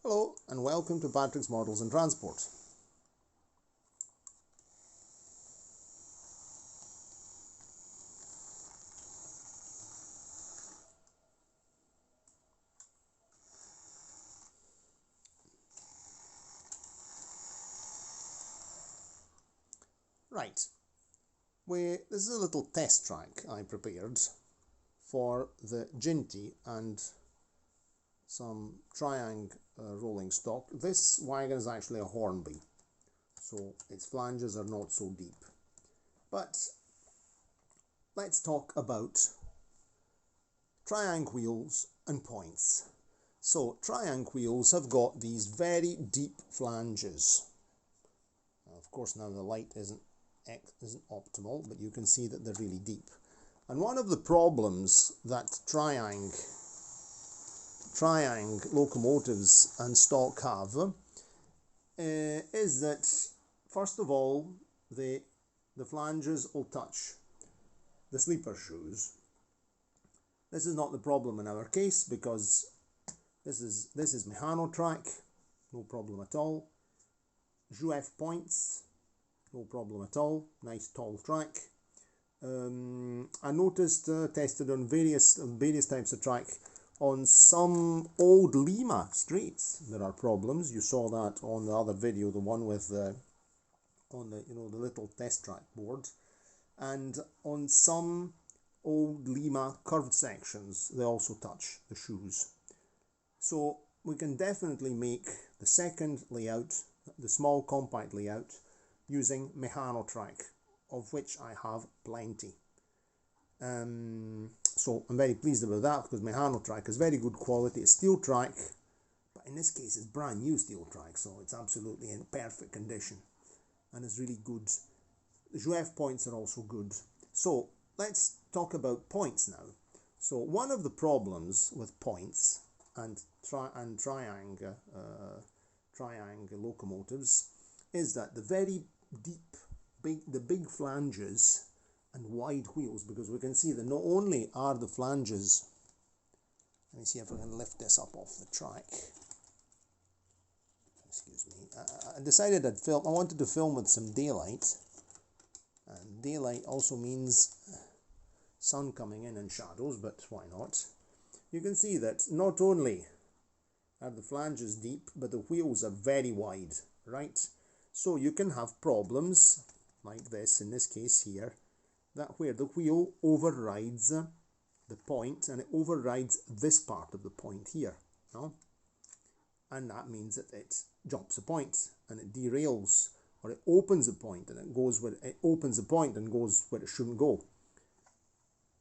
Hello and welcome to Patrick's Models in Transport. Right, this is a little test track I prepared for the Jinty and some Triang rolling stock. This wagon is actually a Hornby, so its flanges are not so deep. But let's talk about Triang wheels and points. So Triang wheels have got these very deep flanges. Now, of course, now the light isn't optimal, but you can see that they're really deep. And one of the problems that Triang locomotives and stock have is that, first of all, the flanges will touch the sleeper shoes. This is not the problem in our case because this is mechanotrack, no problem at all. Jouef points, no problem at all. Nice tall track. I noticed, tested on various types of track. On some old Lima streets, there are problems. You saw that on the other video, the one with the little test track board, and on some old Lima curved sections, they also touch the shoes. So we can definitely make the second layout, the small compact layout, using mechanotrack, of which I have plenty. So I'm very pleased about that because mechanotrack is very good quality. It's steel track, but in this case it's brand new steel track, so it's absolutely in perfect condition and it's really good. The Jouef points are also good. So let's talk about points now. So one of the problems with points and Triang locomotives is that the very deep, big flanges and wide wheels, because we can see that not only are the flanges, let me see if I can lift this up off the track. Excuse me. I decided I wanted to film with some daylight, and daylight also means sun coming in and shadows, but why not? You can see that not only are the flanges deep, but the wheels are very wide, right? So you can have problems like this, in this case here, that where the wheel overrides the point and it overrides this part of the point here, no? And that means that it jumps a point and it derails, or it opens a point and it opens a point and goes where it shouldn't go.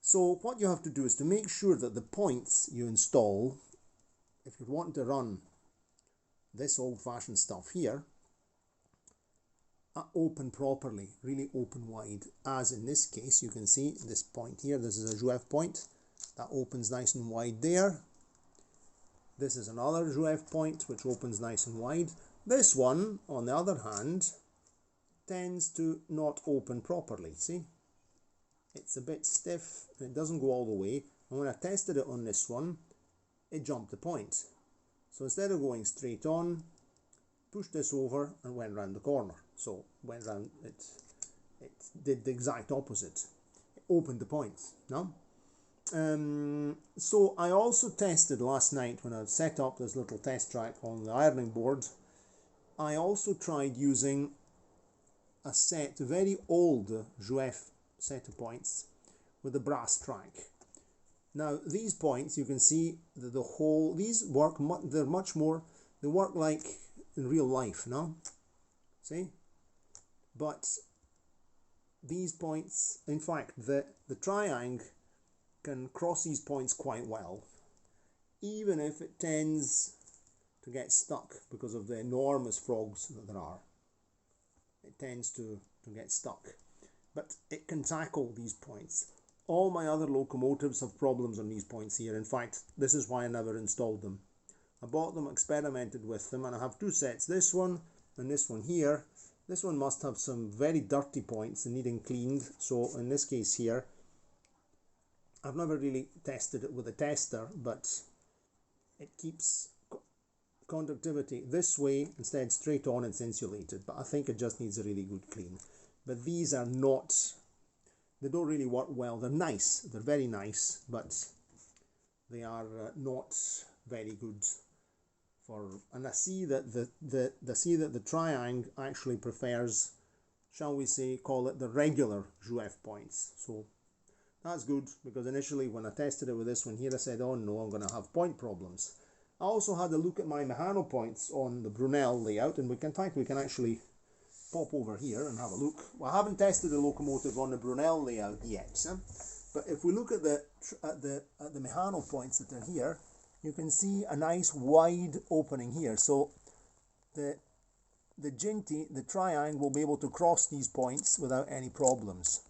So what you have to do is to make sure that the points you install, if you want to run this old-fashioned stuff here, open properly, really open wide, as in this case you can see this point here. This is a Jouef point that opens nice and wide there. This is another Jouef point which opens nice and wide. This one, on the other hand, tends to not open properly. See, it's a bit stiff and it doesn't go all the way, and when I tested it on this one, it jumped the point. So instead of going straight on, pushed this over and went round the corner. So went round, it did the exact opposite. It opened the points, no? So I also tested last night when I set up this little test track on the ironing board. I also tried using a very old Jouef set of points with a brass track. Now these points, you can see that these work, they work like in real life, no? See? But these points, in fact, the Triang can cross these points quite well, even if it tends to get stuck because of the enormous frogs that there are. It tends to get stuck. But it can tackle these points. All my other locomotives have problems on these points here. In fact, this is why I never installed them. I bought them, experimented with them, and I have two sets, this one and this one here. This one must have some very dirty points and needing cleaned, so in this case here, I've never really tested it with a tester, but it keeps conductivity this way, instead straight on, it's insulated, but I think it just needs a really good clean. But these are not, they don't really work well. They're nice, they're very nice, but they are not very good for, and I see that the Triang actually prefers, shall we say, call it the regular Jouef points. So that's good, because initially when I tested it with this one here, I said, oh no, I'm going to have point problems. I also had a look at my Mehano points on the Brunel layout, and in fact we can actually pop over here and have a look. Well, I haven't tested the Locomotive on the Brunel layout yet, but if we look at the Mehano points that are here, you can see a nice wide opening here. So the Jinty, the Triang, will be able to cross these points without any problems.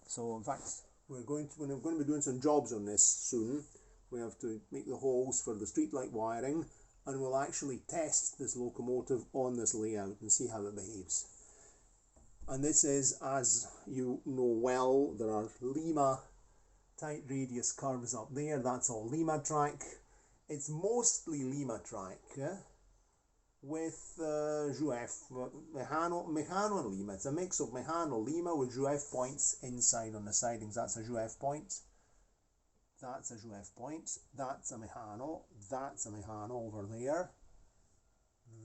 So in fact, we're going to be doing some jobs on this soon. We have to make the holes for the streetlight wiring, and we'll actually test this Locomotive on this layout and see how it behaves. And this is, as you know well, there are Lima tight radius curves up there. That's all Lima track. It's mostly Lima track, with Jouef, Mehano and Lima. It's a mix of Mehano, Lima with Jouef points inside on the sidings. That's a Jouef point. That's a Jouef point. That's a Mehano. That's a Mehano over there.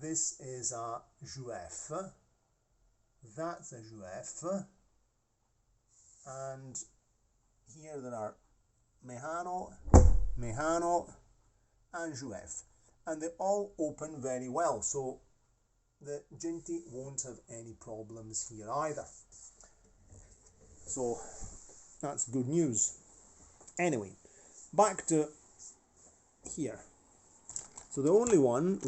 This is a Jouef. That's a Jouef. And here there are Mehano, Mehano, and Jouef. And they all open very well. So the Jinty won't have any problems here either. So that's good news. Anyway, back to here. So the only one,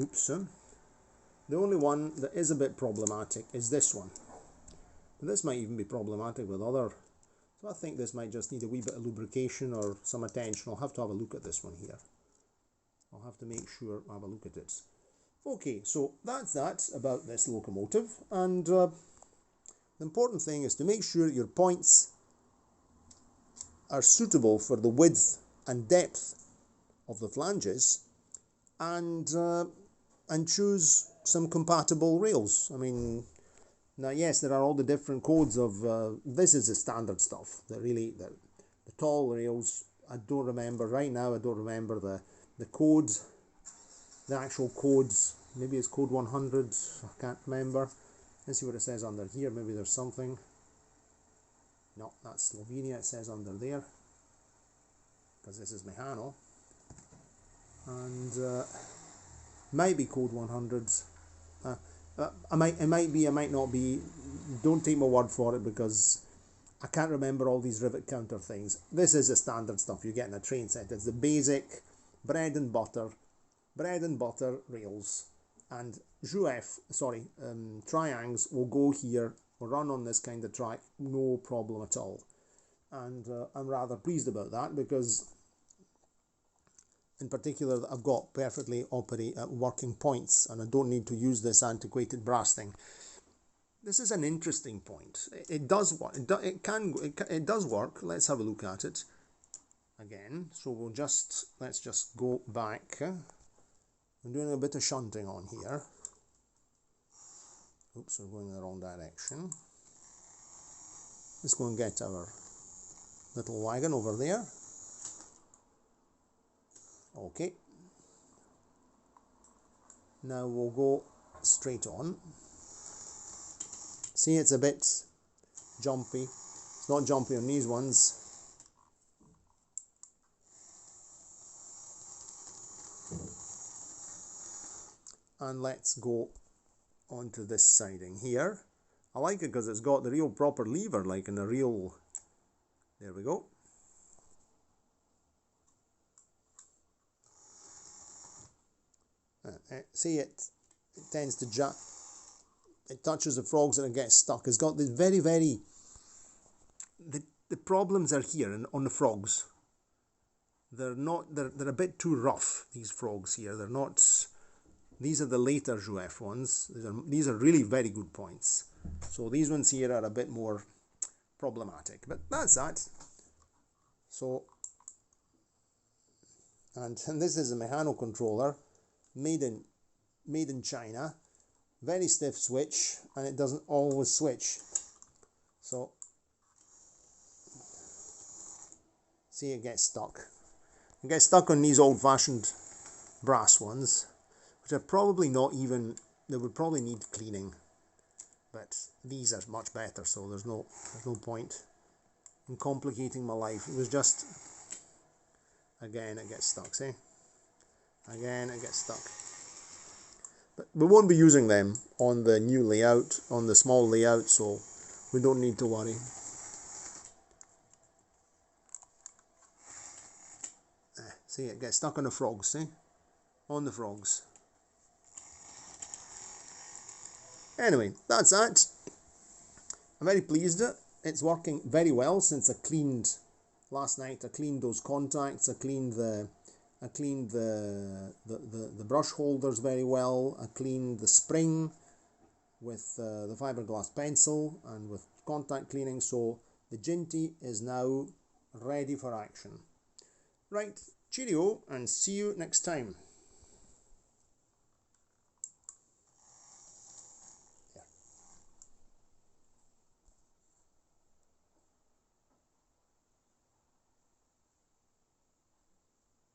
the only one that is a bit problematic is this one. And this might even be problematic with other, so I think this might just need a wee bit of lubrication or some attention. I'll have to have a look at this one here. I'll have to make sure I have a look at it. Okay, so that's that about this Locomotive, and the important thing is to make sure your points are suitable for the width and depth of the flanges, and choose some compatible rails. I mean, now yes, there are all the different codes of this is the standard stuff. The tall rails, I don't remember right now. I don't remember the codes, the actual codes. Maybe it's code 100. I can't remember. Let's see what it says under here. Maybe there's something. No, that's Slovenia, it says under there, because this is Mehano, and might be code 100. It might be, it might not be. Don't take my word for it, because I can't remember all these rivet counter things. This is the standard stuff you get in a train set. It's the basic bread and butter rails, and Jouef, Triangs will go here, will run on this kind of track, no problem at all. And I'm rather pleased about that, because in particular I've got perfectly working points, and I don't need to use this antiquated brass thing. This is an interesting point. It does work. It does work. Let's have a look at it again. So let's just go back. I'm doing a bit of shunting on here. Oops, we're going in the wrong direction. Let's go and get our little wagon over there. Okay. Now we'll go straight on. See, it's a bit jumpy. It's not jumpy on these ones. And let's go onto this siding here. I like it because it's got the real proper lever, like in a real, there we go. See, it tends to it touches the frogs and it gets stuck. It's got this very, the problems are here and on the frogs. They're a bit too rough, these frogs here. They're not, these are the later Jouef ones. These are really very good points. So these ones here are a bit more problematic, but that's that. So, and this is a Mehano controller. made in China, very stiff switch, and it doesn't always switch. So see, it gets stuck. It gets stuck on these old-fashioned brass ones, which are probably not even, they would probably need cleaning, but these are much better, so there's no point in complicating my life. It was just, again it gets stuck, see? Again it gets stuck. But we won't be using them on the new layout, on the small layout, so we don't need to worry. See, it gets stuck on the frogs, see? On the frogs. Anyway, that's that. I'm very pleased with it. It's working very well since I cleaned last night. I cleaned those contacts. I cleaned the brush holders very well. I cleaned the spring with the fiberglass pencil and with contact cleaning. So the Jinty is now ready for action. Right, cheerio, and see you next time.